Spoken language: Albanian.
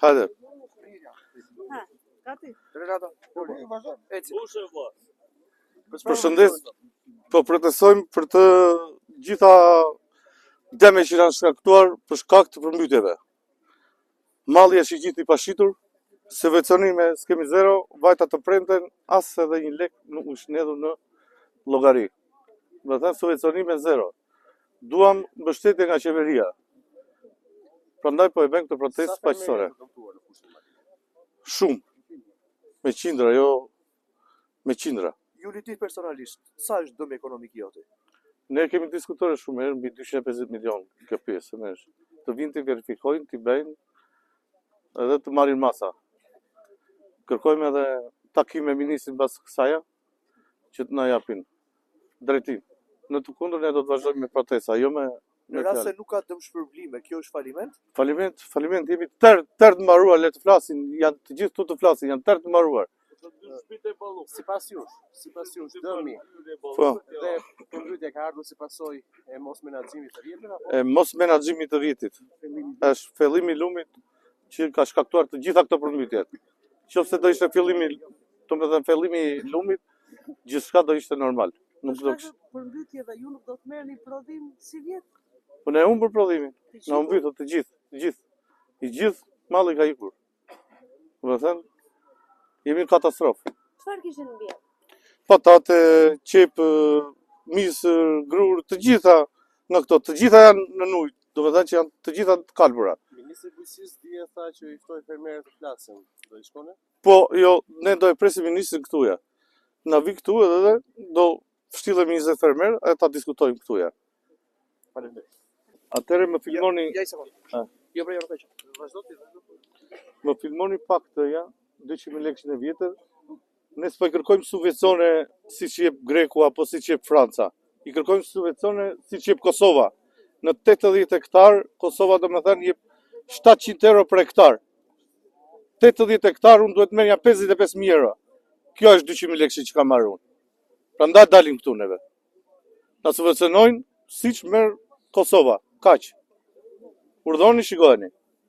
Hajde. Përshëndes, po protestojmë për të gjitha dëmet që janë shkaktuar për shkak të përmbytjeve. Malli është i gjithë i pashitur, subvencionime s'kemi zero, vajta të premten, as edhe një lek nuk u shnedhur në llogari. Do të thënë subvencionime zero. Duam mbështetje nga qeveria. Prandaj po e bëjmë këtë protestë paqësore. Shumë. Me qindra, jo me qindra. Ju ti personalisht, sa është dëmi ekonomik joti? Ne kemi diskutuar shumë herë mbi 250 milion kjo pjesë, të vinë të verifikojnë, të bëjnë edhe të marrin masa. Kërkojmë edhe takim me ministrin pas kësaja që të na japin drejtim. Në të kundërt ne do të vazhdojmë me protesta, jo me Në rast se nuk ka dëmshpërblime, kjo është faliment? Faliment, jemi tërë të mbaruar, le të flasin, janë të gjithë tu të flasin, janë tërë të mbaruar. Sipas jush, dëmi dhe përmbytja ka ardhur si pasojë e mos menaxhimit të rritit apo? E mos menaxhimit të rritit. Është fillimi i lumit që ka shkaktuar të gjitha këto përmbytje. Nëse do ishte fillimi, domethënë fillimi i lumit, gjithçka do ishte normal. Nuk do të përmbytjeve ju nuk do të merrni prodhim si vjet. Po ne humbur prodhimin. Na humbytur të gjithë. I gjithë malli ka ikur. Domethënë jemi në katastrofë. Çfarë kishin në vjet? Patate, qep, misër, grur, të gjitha nga këto, të gjitha janë në ujë, domethënë që janë të gjitha të kalbura. Ministri i Bujqësisë dje tha që i ftoi fermerët të flasin. Do i shkone? Po, jo, ne do e presim ministrin këtuja. Na vi këtu edhe do fshillemi 20 fermer e ta diskutojmë këtuja. Faleminderit. Atëherë më filmoni. Ja, sekond. Jo, bre, rrotoj. Vazhdo ti. Më filmoni pak të 200.000 lekë në vjetër. Ne s'po i kërkojmë subvencione siç jep Greku apo siç jep Franca. I kërkojmë subvencione siç jep Kosova. Në 80 hektar, Kosova domethënë jep 700 euro për hektar. 80 hektar unë duhet merrja 55.000 euro. Kjo është 200.000 lekë që kam marrë unë. Prandaj dalim këtu neve. Na subvencionojnë siç merr Kosova. Kaq. Urdhoni, shikojeni.